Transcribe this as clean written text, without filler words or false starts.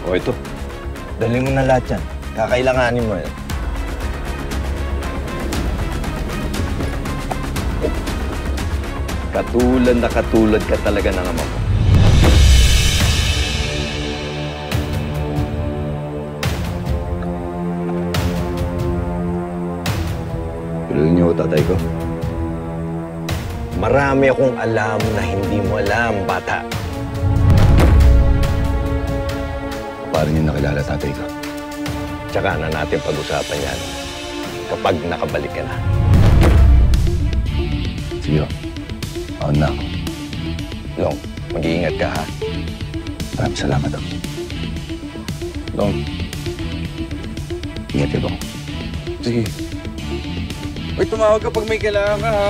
O ito, dali mo na lahat yan. Kakailanganin mo yan. Katulad ka talaga ng ama mo. Tuloy niyo, tatay ko. Marami akong alam na hindi mo alam, bata. Paano niyo nakilala tatay ko? Tsaka na natin pag-usapan yan kapag nakabalik ka na. Sige, mauna na ako. Long, mag-iingat ka, ha? Maraming salamat ako. Long, ingat ka, Long. Sige. Uy, tumawag ka pag may kailangan ka, ha?